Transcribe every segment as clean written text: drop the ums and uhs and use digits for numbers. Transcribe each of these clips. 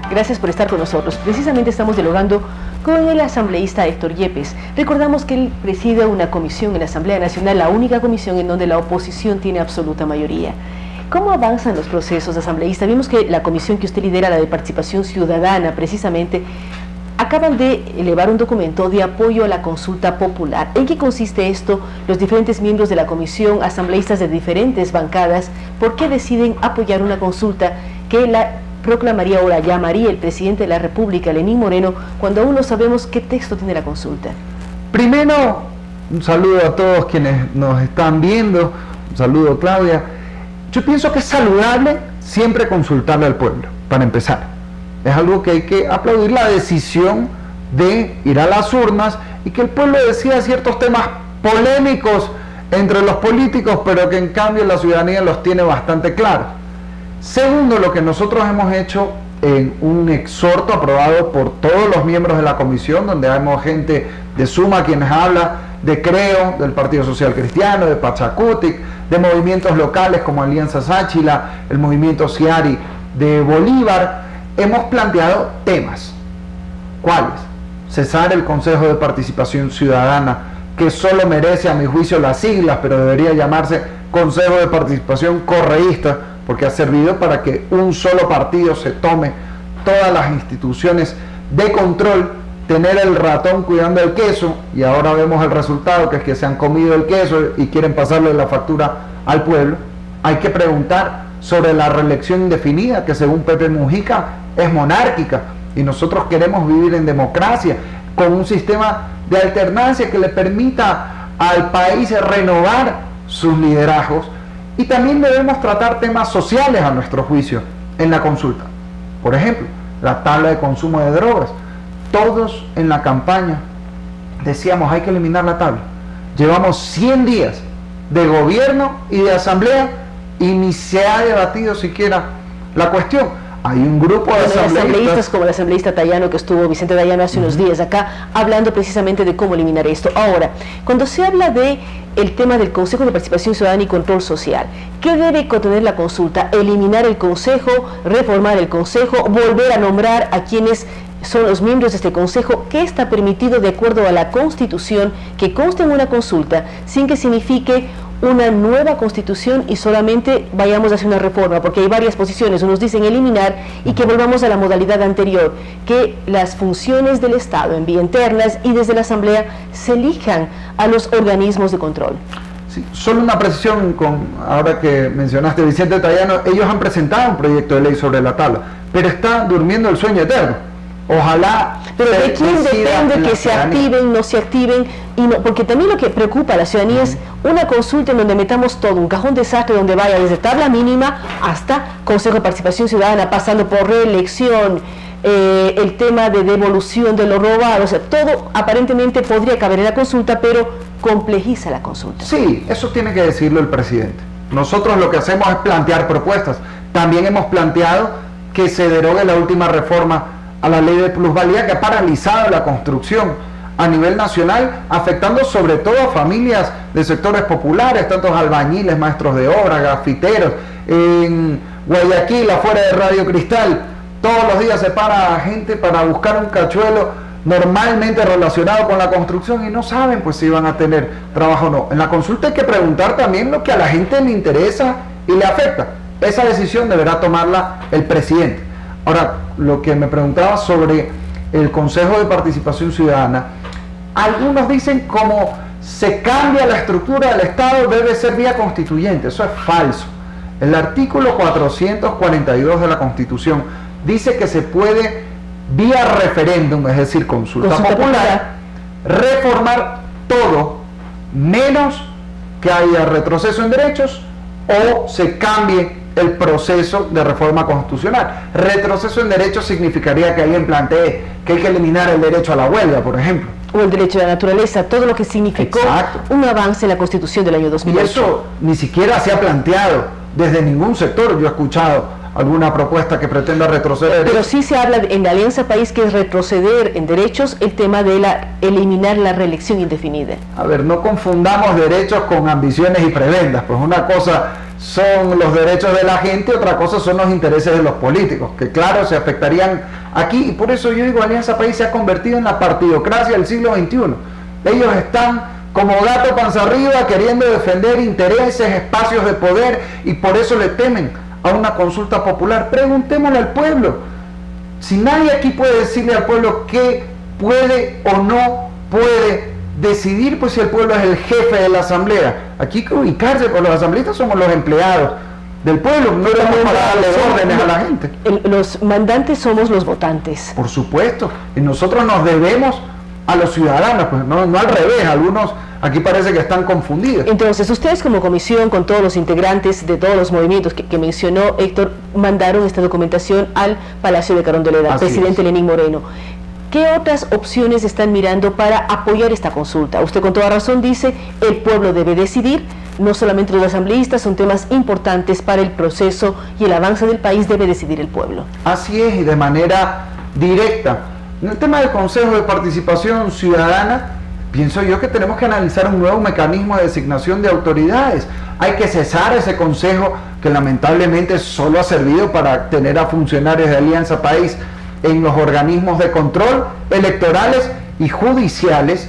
Gracias por estar con nosotros. Precisamente estamos dialogando con el asambleísta Héctor Yepes. Recordamos que él preside una comisión en la Asamblea Nacional, la única comisión en donde la oposición tiene absoluta mayoría. ¿Cómo avanzan los procesos, asambleísta? Vimos que la comisión que usted lidera, la de participación ciudadana, precisamente, acaban de elevar un documento de apoyo a la consulta popular. ¿En qué consiste esto? Los diferentes miembros de la comisión, asambleístas de diferentes bancadas, ¿por qué deciden apoyar una consulta que la proclamaría o la llamaría el presidente de la República, Lenín Moreno, cuando aún no sabemos qué texto tiene la consulta? Primero, un saludo a todos quienes nos están viendo, un saludo Claudia. Yo pienso que es saludable siempre consultarle al pueblo, para empezar. Es algo que hay que aplaudir, la decisión de ir a las urnas y que el pueblo decida ciertos temas polémicos entre los políticos, pero que en cambio la ciudadanía los tiene bastante claros. Segundo, lo que nosotros hemos hecho en un exhorto aprobado por todos los miembros de la comisión, donde vemos gente de Suma quienes habla, de Creo, del Partido Social Cristiano, de Pachacutic, de movimientos locales como Alianza Sáchila, el movimiento Ciari de Bolívar. Hemos planteado temas. ¿Cuáles? Cesar el Consejo de Participación Ciudadana, que solo merece a mi juicio las siglas, pero debería llamarse Consejo de Participación Correísta, porque ha servido para que un solo partido se tome todas las instituciones de control, tener el ratón cuidando el queso, y ahora vemos el resultado, que es que se han comido el queso y quieren pasarle la factura al pueblo. Hay que preguntar sobre la reelección indefinida, que según Pepe Mujica es monárquica, y nosotros queremos vivir en democracia, con un sistema de alternancia que le permita al país renovar sus liderazgos. Y también debemos tratar temas sociales a nuestro juicio en la consulta. Por ejemplo, la tabla de consumo de drogas. Todos en la campaña decíamos hay que eliminar la tabla. Llevamos 100 días de gobierno y de asamblea y ni se ha debatido siquiera la cuestión. Hay un grupo de asambleístas como el asambleísta Tayano, que estuvo Vicente Tayano hace unos días acá, hablando precisamente de cómo eliminar esto. Ahora, cuando se habla de el tema del Consejo de Participación Ciudadana y Control Social, ¿qué debe contener la consulta? ¿Eliminar el Consejo, reformar el Consejo, volver a nombrar a quienes son los miembros de este Consejo? ¿Qué está permitido de acuerdo a la Constitución que conste en una consulta sin que signifique una nueva constitución y solamente vayamos a hacer una reforma? Porque hay varias posiciones, unos dicen eliminar y que volvamos a la modalidad anterior, que las funciones del Estado en vía internas y desde la Asamblea se elijan a los organismos de control. Sí, solo una precisión, ahora que mencionaste Vicente Tayano, ellos han presentado un proyecto de ley sobre la tabla, pero está durmiendo el sueño eterno. Ojalá. Pero ¿de quién depende que se activen, no se activen? Y no, porque también lo que preocupa a la ciudadanía es una consulta en donde metamos todo, un cajón desastre donde vaya desde tabla mínima hasta Consejo de Participación Ciudadana, pasando por reelección, el tema de devolución de lo robado, o sea, todo aparentemente podría caber en la consulta, pero complejiza la consulta. Sí, eso tiene que decirlo el presidente. Nosotros lo que hacemos es plantear propuestas. También hemos planteado que se derogue la última reforma a la ley de plusvalía, que ha paralizado la construcción a nivel nacional, afectando sobre todo a familias de sectores populares, tantos albañiles, maestros de obra, grafiteros. En Guayaquil, afuera de Radio Cristal, todos los días se para gente para buscar un cachuelo normalmente relacionado con la construcción y no saben pues si van a tener trabajo o no. En la consulta hay que preguntar también lo que a la gente le interesa y le afecta. Esa decisión deberá tomarla el presidente. Ahora, lo que me preguntaba sobre el Consejo de Participación Ciudadana, algunos dicen como se cambia la estructura del Estado, debe ser vía constituyente. Eso es falso. El artículo 442 de la Constitución dice que se puede vía referéndum, es decir, consulta popular, reformar todo, menos que haya retroceso en derechos o se cambie el proceso de reforma constitucional. Retroceso en derechos significaría que alguien plantee que hay que eliminar el derecho a la huelga, por ejemplo. O el derecho a la naturaleza, todo lo que significó un avance en la Constitución del año 2008. Y eso ni siquiera se ha planteado desde ningún sector. Yo he escuchado alguna propuesta que pretenda retroceder. Pero sí se habla en la Alianza País que es retroceder en derechos el tema de eliminar la reelección indefinida. A ver, no confundamos derechos con ambiciones y prebendas, pues una cosa son los derechos de la gente, otra cosa son los intereses de los políticos, que claro, se afectarían aquí, y por eso yo digo, Alianza País se ha convertido en la partidocracia del siglo XXI. Ellos están como gato panza arriba queriendo defender intereses, espacios de poder, y por eso le temen a una consulta popular. Preguntémosle al pueblo. Si nadie aquí puede decirle al pueblo qué puede o no puede decidir, pues si el pueblo es el jefe de la asamblea. Aquí hay que ubicarse, porque los asambleístas somos los empleados del pueblo, no estamos para darle órdenes a la gente. Los mandantes somos los votantes. Por supuesto, y nosotros nos debemos a los ciudadanos, pues no al revés, algunos aquí parece que están confundidos. Entonces, ustedes como comisión, con todos los integrantes de todos los movimientos que mencionó Héctor, mandaron esta documentación al Palacio de Carondelet, al presidente Lenín Moreno. ¿Qué otras opciones están mirando para apoyar esta consulta? Usted con toda razón dice, el pueblo debe decidir, no solamente los asambleístas, son temas importantes para el proceso y el avance del país, debe decidir el pueblo. Así es, y de manera directa. En el tema del Consejo de Participación Ciudadana, pienso yo que tenemos que analizar un nuevo mecanismo de designación de autoridades. Hay que cesar ese consejo que lamentablemente solo ha servido para tener a funcionarios de Alianza País en los organismos de control electorales y judiciales,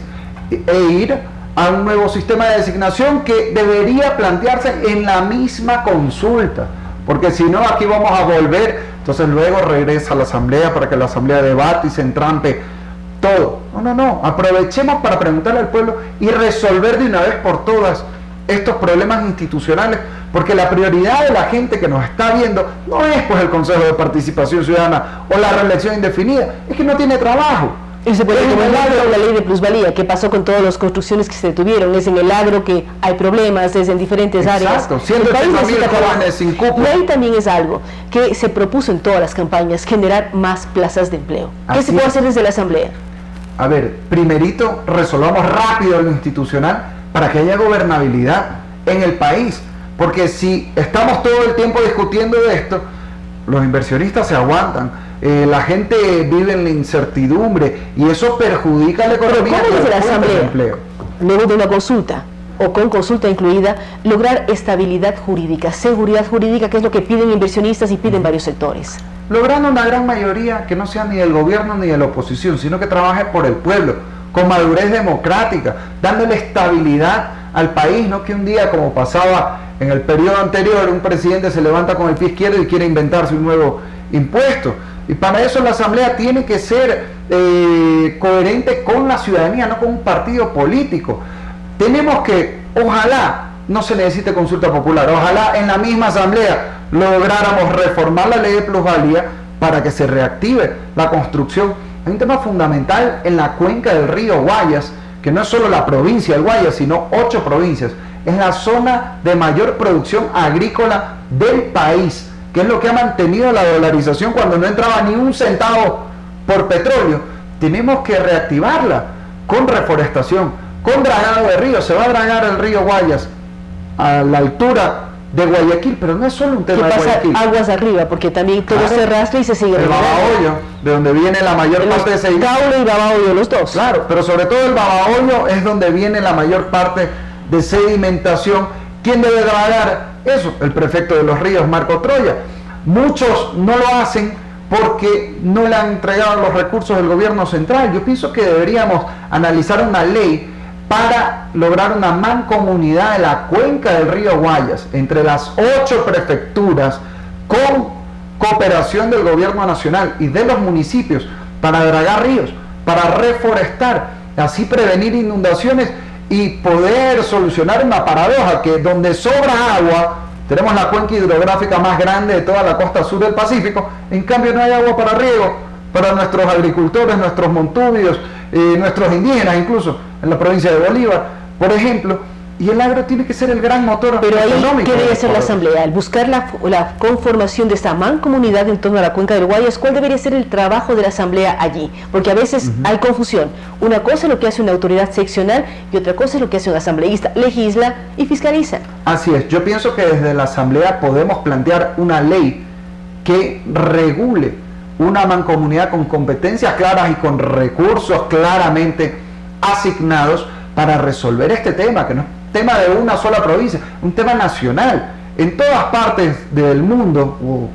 e ir a un nuevo sistema de designación que debería plantearse en la misma consulta, porque si no aquí vamos a volver, entonces luego regresa a la asamblea para que la asamblea debate y se entrampe todo. No, aprovechemos para preguntarle al pueblo y resolver de una vez por todas estos problemas institucionales, porque la prioridad de la gente que nos está viendo no es pues el Consejo de Participación Ciudadana o la reelección indefinida, es que no tiene trabajo. Y se puede como la ley de plusvalía, ¿qué pasó con todas las construcciones que se detuvieron? Es en el agro que hay problemas, es en diferentes áreas. Exacto, 180.000 jóvenes sin cupo. Y ahí también es algo que se propuso en todas las campañas, generar más plazas de empleo. ¿Qué se puede hacer desde la Asamblea? A ver, primerito, resolvamos rápido lo institucional para que haya gobernabilidad en el país, porque si estamos todo el tiempo discutiendo de esto, los inversionistas se aguantan, la gente vive en la incertidumbre y eso perjudica a la economía. ¿Cómo desde la Asamblea, luego de una consulta o con consulta incluida, lograr estabilidad jurídica, seguridad jurídica, que es lo que piden inversionistas y piden varios sectores? Logrando una gran mayoría que no sea ni del gobierno ni de la oposición, sino que trabaje por el pueblo, con madurez democrática, dándole estabilidad al país, no que un día, como pasaba en el periodo anterior, un presidente se levanta con el pie izquierdo y quiere inventarse un nuevo impuesto. Y para eso la Asamblea tiene que ser coherente con la ciudadanía, no con un partido político. Tenemos que, ojalá no se necesite consulta popular, ojalá en la misma Asamblea lográramos reformar la ley de plusvalía para que se reactive la construcción. Hay un tema fundamental en la cuenca del río Guayas, que no es solo la provincia del Guayas, sino 8 provincias. Es la zona de mayor producción agrícola del país, que es lo que ha mantenido la dolarización cuando no entraba ni un centavo por petróleo. Tenemos que reactivarla con reforestación, con dragado de ríos. Se va a dragar el río Guayas a la altura de Guayaquil, pero no es solo un tema de Guayaquil. Aguas arriba, porque también todo se arrastra y se sigue. El Babahoyo, de donde viene la mayor parte de ese Caule y Babahoyo, los dos. Claro, pero sobre todo el Babahoyo es donde viene la mayor parte de sedimentación. ¿Quién debe dragar eso? El prefecto de los ríos, Marco Troya. Muchos no lo hacen porque no le han entregado los recursos del gobierno central. Yo pienso que deberíamos analizar una ley para lograr una mancomunidad de la cuenca del río Guayas entre las 8 prefecturas, con cooperación del gobierno nacional y de los municipios, para dragar ríos, para reforestar, así prevenir inundaciones y poder solucionar una paradoja, que donde sobra agua tenemos la cuenca hidrográfica más grande de toda la costa sur del Pacífico, en cambio no hay agua para riego para nuestros agricultores, nuestros montubios, nuestros indígenas incluso en la provincia de Bolívar, por ejemplo, y el agro tiene que ser el gran motor pero económico. Ahí, ¿qué debe hacer la Asamblea? Al buscar la conformación de esta mancomunidad en torno a la cuenca del Guayas, ¿cuál debería ser el trabajo de la Asamblea allí? Porque a veces hay confusión. Una cosa es lo que hace una autoridad seccional y otra cosa es lo que hace un asambleísta. Legisla y fiscaliza. Así es. Yo pienso que desde la Asamblea podemos plantear una ley que regule una mancomunidad con competencias claras y con recursos claramente asignados para resolver este tema, que no es tema de una sola provincia, un tema nacional. en todas partes del mundo,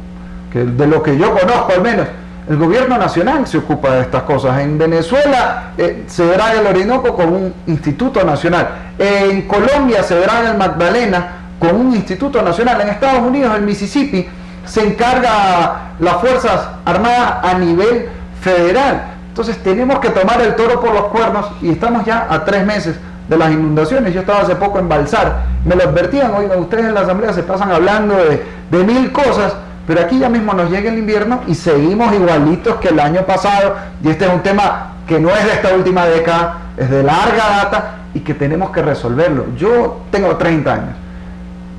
de lo que yo conozco al menos, el gobierno nacional se ocupa de estas cosas. En Venezuela se verá en el Orinoco con un instituto nacional. En Colombia se verá en el Magdalena con un instituto nacional. En Estados Unidos, el Mississippi, se encarga las Fuerzas Armadas a nivel federal. Entonces tenemos que tomar el toro por los cuernos y estamos ya a 3 meses de las inundaciones. Yo estaba hace poco en Balsar, me lo advertían, oigan, ustedes en la asamblea se pasan hablando de 1000 cosas, pero aquí ya mismo nos llega el invierno y seguimos igualitos que el año pasado, y este es un tema que no es de esta última década, es de larga data y que tenemos que resolverlo. Yo tengo 30 años,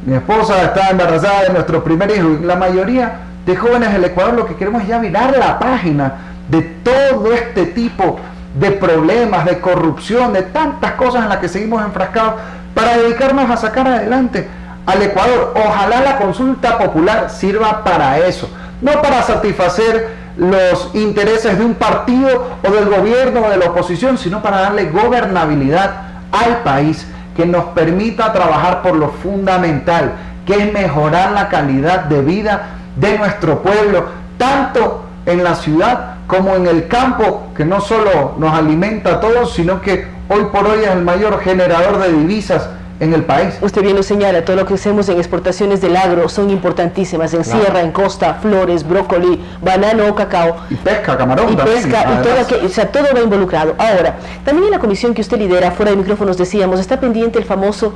mi esposa está embarazada de nuestro primer hijo, y la mayoría de jóvenes del Ecuador lo que queremos es ya virar la página de todo este tipo de problemas, de corrupción, de tantas cosas en las que seguimos enfrascados, para dedicarnos a sacar adelante al Ecuador. Ojalá la consulta popular sirva para eso, no para satisfacer los intereses de un partido o del gobierno o de la oposición, sino para darle gobernabilidad al país, que nos permita trabajar por lo fundamental, que es mejorar la calidad de vida de nuestro pueblo, tanto en la ciudad como en el campo, que no solo nos alimenta a todos, sino que hoy por hoy es el mayor generador de divisas en el país. Usted bien lo señala, todo lo que hacemos en exportaciones del agro son importantísimas, en sierra, en costa, flores, brócoli, banano o cacao. Y pesca, camarón y también. Pesca, y todo va involucrado. Ahora, también en la comisión que usted lidera, fuera de micrófonos decíamos, está pendiente el famoso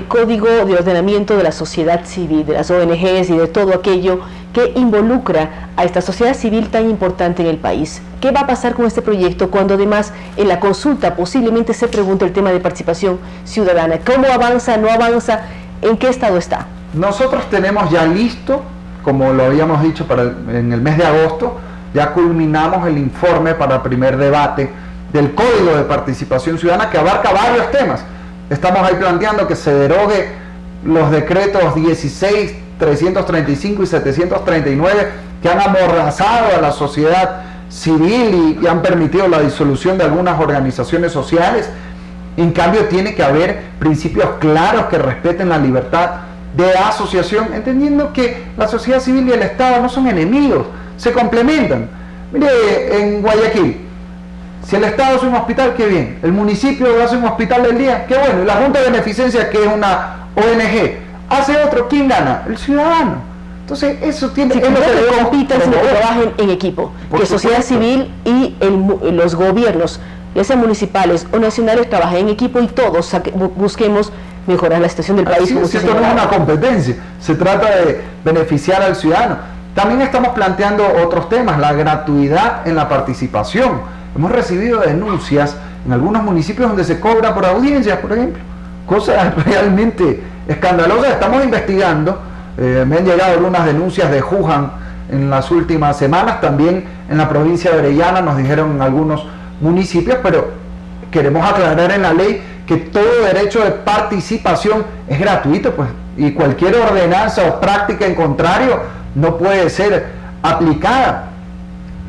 Código de Ordenamiento de la Sociedad Civil, de las ONGs y de todo aquello que involucra a esta sociedad civil tan importante en el país. ¿Qué va a pasar con este proyecto cuando además en la consulta posiblemente se pregunte el tema de participación ciudadana? ¿Cómo avanza, no avanza? ¿En qué estado está? Nosotros tenemos ya listo, como lo habíamos dicho en el mes de agosto, ya culminamos el informe para el primer debate del Código de Participación Ciudadana, que abarca varios temas. Estamos ahí planteando que se derogue los decretos 16, 335 y 739 que han amordazado a la sociedad civil y han permitido la disolución de algunas organizaciones sociales. En cambio, tiene que haber principios claros que respeten la libertad de asociación, entendiendo que la sociedad civil y el Estado no son enemigos, se complementan. Mire, en Guayaquil, si el Estado hace un hospital, qué bien. El municipio hace un hospital del día, qué bueno. Y la Junta de Beneficencia, que es una ONG, hace otro, ¿quién gana? El ciudadano. Entonces, eso tiene que compitan, sino que trabajen en equipo. Que sociedad civil y los gobiernos, ya sean municipales o nacionales, trabajen en equipo y todos busquemos mejorar la situación del país. Sí, esto no es una competencia, se trata de beneficiar al ciudadano. También estamos planteando otros temas, la gratuidad en la participación. Hemos recibido denuncias en algunos municipios donde se cobra por audiencias, por ejemplo, cosas realmente escandalosas. Estamos investigando, me han llegado algunas denuncias de Juján en las últimas semanas, también en la provincia de Orellana nos dijeron en algunos municipios, pero queremos aclarar en la ley que todo derecho de participación es gratuito, pues, y cualquier ordenanza o práctica en contrario no puede ser aplicada.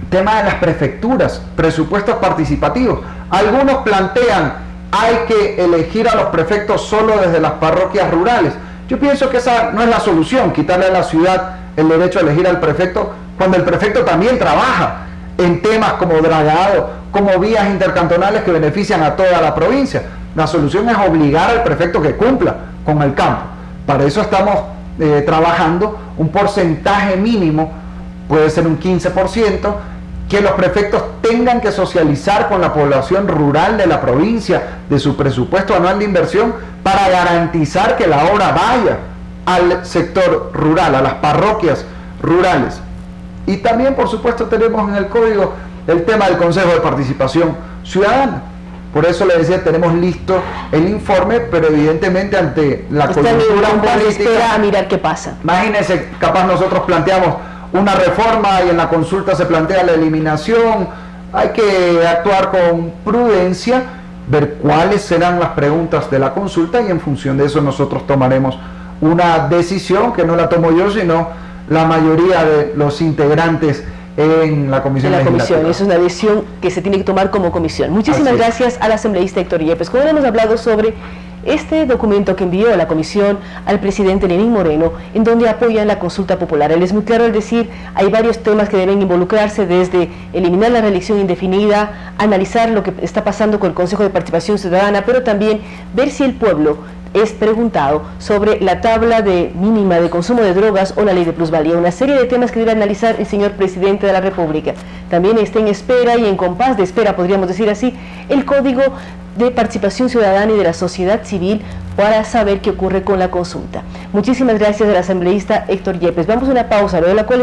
Tema de las prefecturas, presupuestos participativos. Algunos plantean hay que elegir a los prefectos solo desde las parroquias rurales. Yo pienso que esa no es la solución, quitarle a la ciudad el derecho a elegir al prefecto, cuando el prefecto también trabaja en temas como dragado, como vías intercantonales que benefician a toda la provincia. La solución es obligar al prefecto que cumpla con el campo. Para eso estamos trabajando un porcentaje mínimo, puede ser un 15%, que los prefectos tengan que socializar con la población rural de la provincia de su presupuesto anual de inversión para garantizar que la obra vaya al sector rural, a las parroquias rurales. Y también, por supuesto, tenemos en el código el tema del Consejo de Participación Ciudadana. Por eso le decía, tenemos listo el informe, pero evidentemente ante la coyuntura política, espera a mirar qué pasa. Imagínense, capaz nosotros planteamos una reforma y en la consulta se plantea la eliminación. Hay que actuar con prudencia, ver cuáles serán las preguntas de la consulta y en función de eso nosotros tomaremos una decisión que no la tomo yo, sino la mayoría de los integrantes en la comisión legislativa. Eso es una decisión que se tiene que tomar como comisión. Muchísimas gracias al asambleísta Héctor Yepes. Como hemos hablado sobre este documento que envió la comisión al presidente Lenín Moreno, en donde apoyan la consulta popular. Él es muy claro al decir, hay varios temas que deben involucrarse, desde eliminar la reelección indefinida, analizar lo que está pasando con el Consejo de Participación Ciudadana, pero también ver si el pueblo es preguntado sobre la tabla mínima de consumo de drogas o la ley de plusvalía, una serie de temas que debe analizar el señor presidente de la República. También está en espera y en compás de espera, podríamos decir así, el Código de Participación Ciudadana y de la Sociedad Civil para saber qué ocurre con la consulta. Muchísimas gracias al asambleísta Héctor Yepes. Vamos a una pausa, luego de la cual